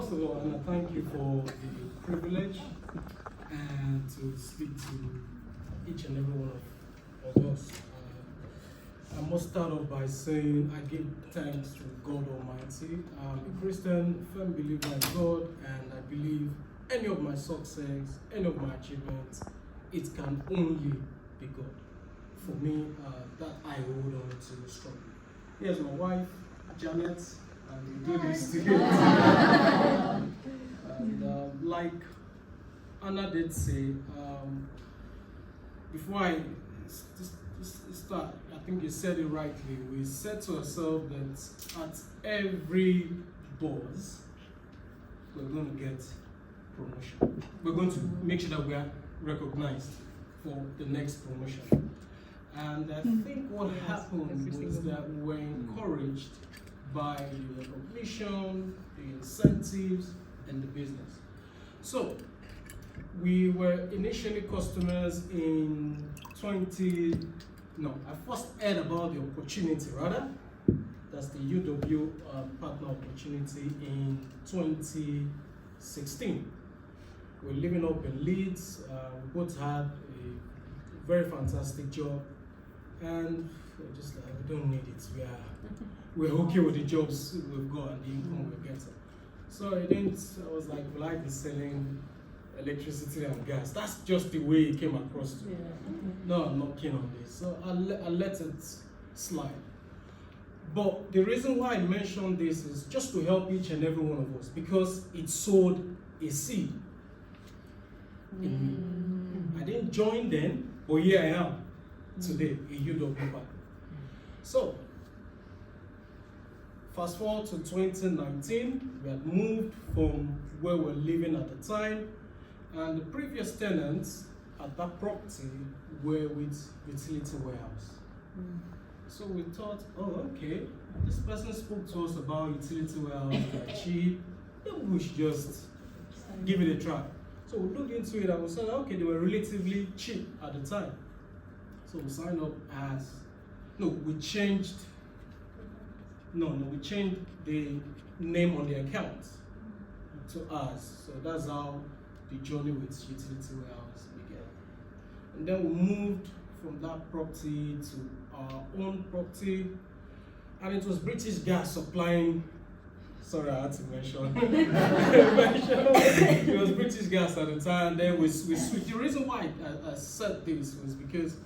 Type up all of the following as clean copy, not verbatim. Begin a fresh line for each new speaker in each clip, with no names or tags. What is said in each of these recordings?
First of all, Anna, thank you for the privilege and to speak to each and every one of us. I must start off by saying I give thanks to God Almighty. I'm a Christian, firm believer in God, and I believe any of my success, any of my achievements, it can only be God. For me, that I hold on to strongly. Here's my wife, Janet, and we do this together. And like Anna did say, before I start, I think you said it rightly. We said to ourselves that at every buzz, we're going to get promotion. We're going to make sure that we are recognized for the next promotion. And I think what happened was that we were encouraged by the recognition, the incentives, and the business. So we were initially customers in I first heard about the opportunity, that's the UW partner opportunity in 2016. We're living up in Leeds. We both had a very fantastic job, and we're just like, we don't need it. We're okay with the jobs we've got and the income we're getting. So I was like, will I be selling electricity and gas? That's just the way it came across to me. No, I'm not keen on this. So I let it slide. But the reason why I mentioned this is just to help each and every one of us, because it sowed a seed in me. I didn't join then, but here I am today, a UW partner. So, fast forward to 2019, we had moved from where we were living at the time, and the previous tenants at that property were with utility warehouse. So we thought, oh, okay, this person spoke to us about utility warehouse, they're cheap, maybe we should just give it a try. So we looked into it and we said, okay, they were relatively cheap at the time. So we signed up we changed the name on the account to us. So that's how the journey with utility warehouse began. And then we moved from that property to our own property, and it was British Gas supplying. Sorry, I had to mention. It was British Gas at the time. Then we switched. The reason why I said this was because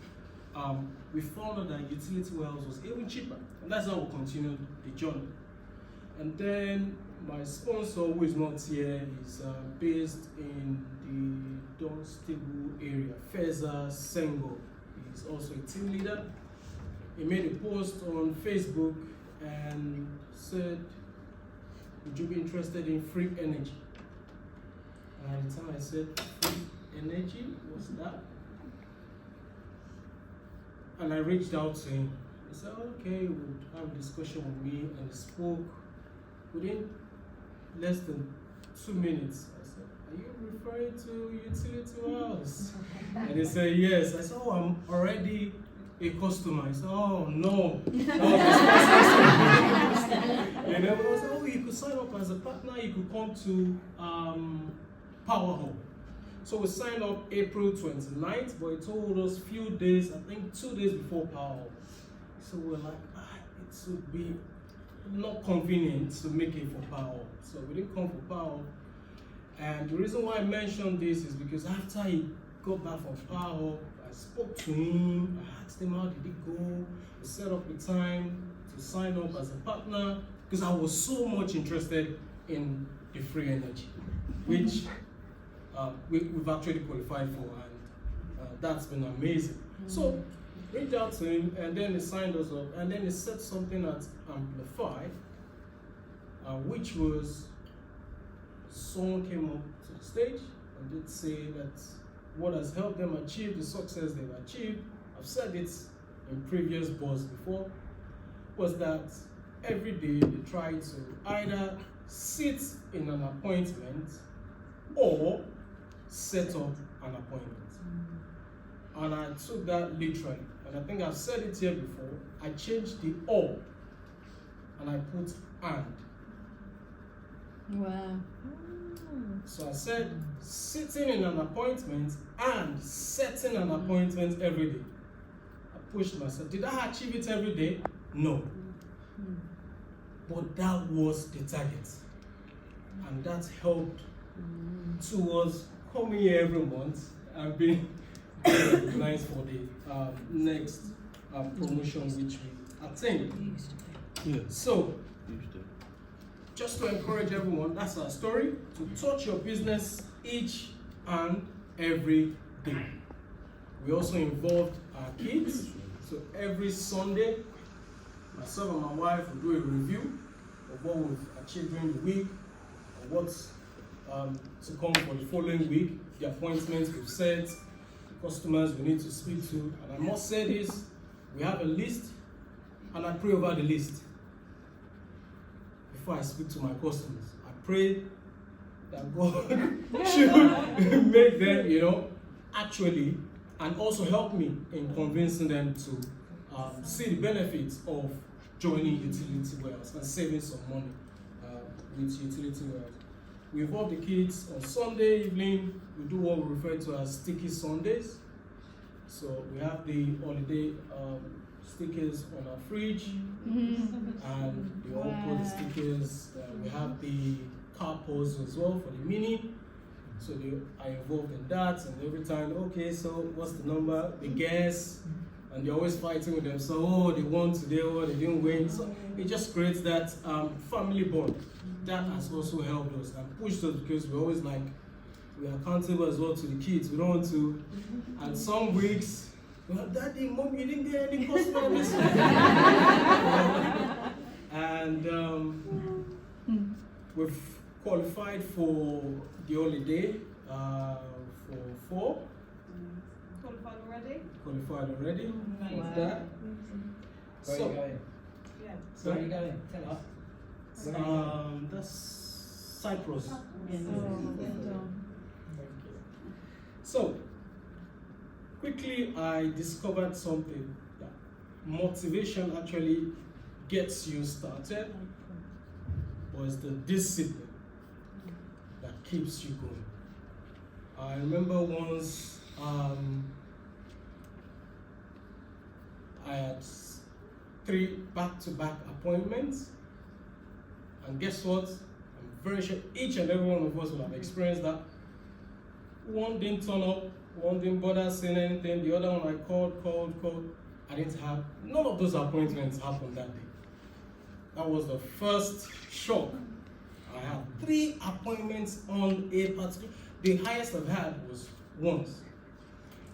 we found out that utility warehouse was even cheaper, and that's how we continued the journey. And then my sponsor, who is not here, is based in the Dunstable area, Feza Sengo. He's also a team leader. He made a post on Facebook and said, would you be interested in free energy? And at the time I said, free energy? What's that? And I reached out to him. He said, okay, we'll have a discussion with me, and he spoke. Within less than 2 minutes, I said, are you referring to utility warehouse? And he said, yes. I said, oh, I'm already a customer. I said, oh, no. And then I said, oh, you could sign up as a partner, you could come to Power Hub. So we signed up April 29th, but he told us few days, I think 2 days before Power Hub. So we're like, it would be not convenient to make it for Power Hub. So we didn't come for Power Hub. And the reason why I mentioned this is because after he got back from Power Hub, I spoke to him, I asked him how did it go, we set up the time to sign up as a partner, because I was so much interested in the free energy, which we've actually qualified for, and that's been amazing. So reached out to him, and then he signed us up, and then he said something at Amplify, which was, someone came up to the stage and did say that what has helped them achieve the success they've achieved, I've said it in previous buzz before, was that every day they try to either sit in an appointment or set up an appointment. And I took that literally. And I think I've said it here before. I changed the or and I put and.
Wow.
So I said, sitting in an appointment and setting an appointment every day. I pushed myself. Did I achieve it every day? No. But that was the target. And that helped towards coming here every month and being recognized for the next promotion which we attained.
Yeah.
So, just to encourage everyone, that's our story, to touch your business each and every day. We also involved our kids. So every Sunday, myself and my wife will do a review of what we've achieved during the week, or what's to come for the following week, the appointments we've set, the customers we need to speak to. And I must say this, we have a list, and I pray over the list. Before I speak to my customers, I pray that God should make them, actually, and also help me in convincing them to see the benefits of joining utility warehouse and saving some money with utility warehouse. We involve the kids on Sunday evening. We do what we refer to as sticky Sundays. So we have the holiday stickers on our fridge, and they all put the stickers. We have the car pose as well for the mini. So they are involved in that, and every time, okay, so what's the number? They guess, and they're always fighting with themselves. Oh, they won today, or they didn't win. So it just creates that family bond. That has also helped us and pushed us, because we're always like, we are accountable as well to the kids. We don't want to, and some weeks, well, Daddy, Mom, you didn't get any customer this week. And we've qualified for the holiday for 4.
Qualified already?
Qualified already.
Nice.
What's that?
Where are you going?
Yeah.
Where are you going? Tell us. Where are you going?
That's Cyprus.
Oh,
So, quickly I discovered something, that motivation actually gets you started, but it's the discipline that keeps you going. I remember once I had 3 back-to-back appointments, and guess what? I'm very sure each and every one of us will have experienced that. One didn't turn up, one didn't bother saying anything, the other one I called. I didn't have, none of those appointments happened that day. That was the first shock. I had 3 appointments on a particular, the highest I've had was once.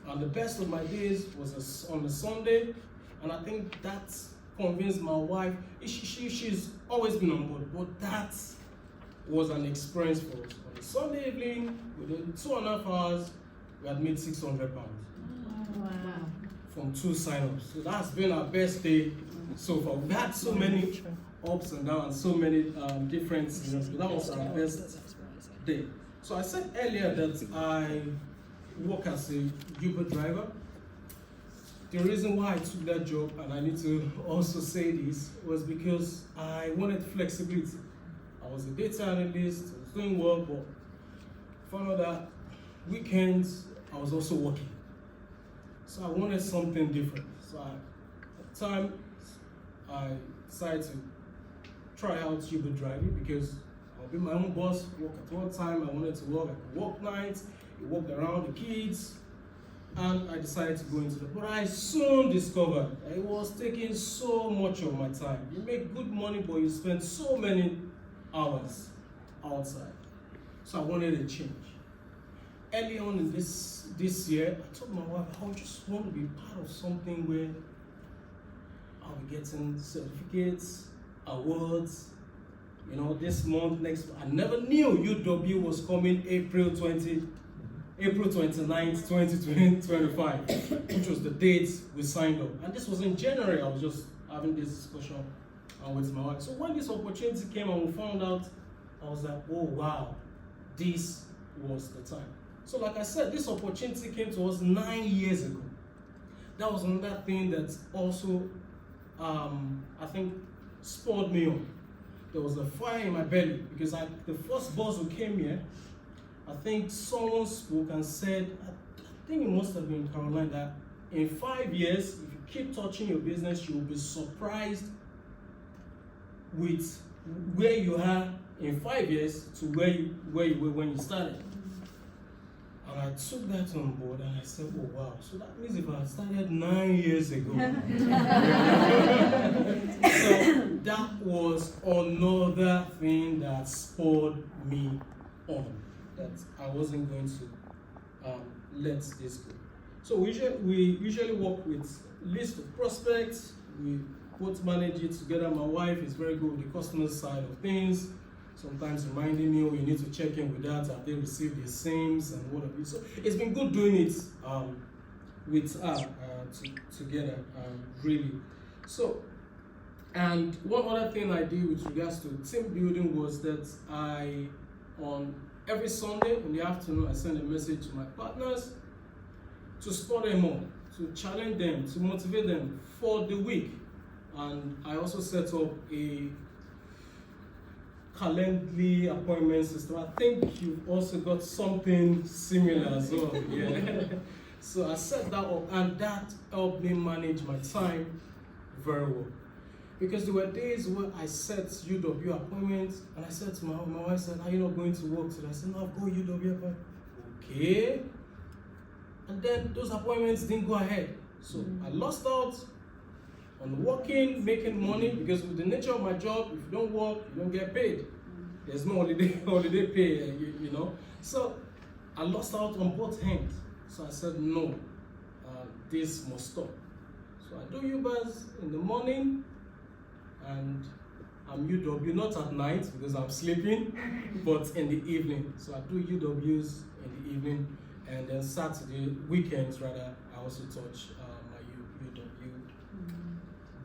And the best of my days was on a Sunday, and I think that convinced my wife. She's always been on board, but that was an experience for us. On a Sunday evening, within 2.5 hours, we had made £600
Wow.
from 2 sign-ups. So that's been our best day so far. We've had so many ups and downs, so many different scenarios, but that was our best day. So I said earlier that I work as a Uber driver. The reason why I took that job, and I need to also say this, was because I wanted flexibility. I was a data analyst, I was doing work, but found out that weekends I was also working. So I wanted something different. So at the time, I decided to try out Uber driving, because I'll be my own boss, work at one time, I wanted to work, I could work nights, I worked around the kids, and I decided to go into that. But I soon discovered that it was taking so much of my time. You make good money, but you spend so many hours outside. So I wanted a change. Early on in this year, I told my wife, I just want to be part of something where I'll be getting certificates, awards, this month, next month. I never knew UW was coming April 29th, 2025, which was the date we signed up. And this was in January. I was just having this discussion with my wife. So when this opportunity came and we found out, I was like, oh wow, this was the time. So like I said, this opportunity came to us 9 years ago. That was another thing that also, I think, spurred me on. there was a fire in my belly because the first boss who came here, I think someone spoke and said, I think it must have been Caroline, that in 5 years, if you keep touching your business, you will be surprised with where you are in 5 years to where you were when you started. And I took that on board and I said, oh wow, so that means if I had started 9 years ago. So that was another thing that spurred me on, that I wasn't going to let this go. So we usually work with list of prospects. We both manage it together. My wife is very good with the customer side of things. Sometimes reminding me, oh, you need to check in with that. Have they received their SIMs and what have you? So it's been good doing it with her together, really. So, and one other thing I did with regards to team building was that on every Sunday in the afternoon, I send a message to my partners to spur them on, to challenge them, to motivate them for the week. And I also set up a Calendly appointment system. I think you've also got something similar as well. Yeah. So I set that up, and that helped me manage my time very well. Because there were days where I set UW appointments, and I said to my wife, said, "Are you not going to work today?" I said, "No, I've got UW appointment." Okay. And then those appointments didn't go ahead. So I lost out on working, making money, because with the nature of my job, if you don't work, you don't get paid. There's no holiday pay, you know. So I lost out on both hands. So I said, no, this must stop. So I do UBuzz in the morning, and I'm UW, not at night because I'm sleeping, but in the evening. So I do UWs in the evening, and then Saturday, weekends rather, I also touch my UW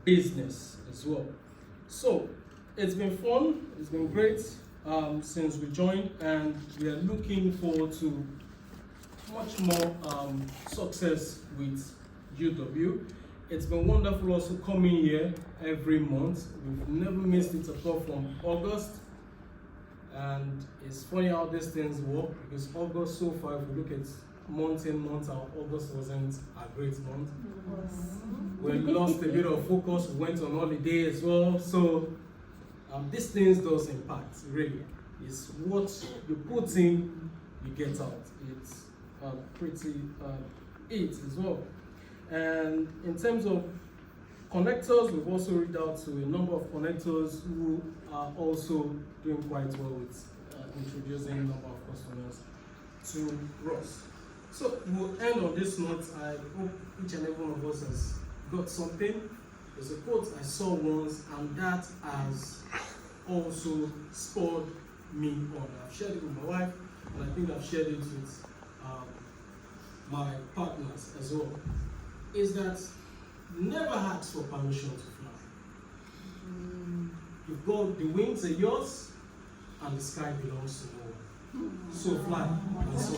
business as well. So it's been fun, it's been great since we joined, and we are looking forward to much more success with UW. It's been wonderful also coming here every month. We've never missed it apart from August. And it's funny how these things work, because August so far, if we look at month in, month out, August wasn't a great month. We lost a bit of focus, we went on holiday as well. So these things does impact, really. It's what you put in, you get out. It's pretty it as well. And in terms of connectors, we've also reached out to a number of connectors who are also doing quite well with introducing a number of customers to us. So we'll end on this note. I hope each and every one of us has got something. There's a quote I saw once, and that has also spurred me on. I've shared it with my wife, and I think I've shared it with my partners as well. Is that never ask for permission to fly. You've got the wings are yours, and the sky belongs to no one. So fly. And so.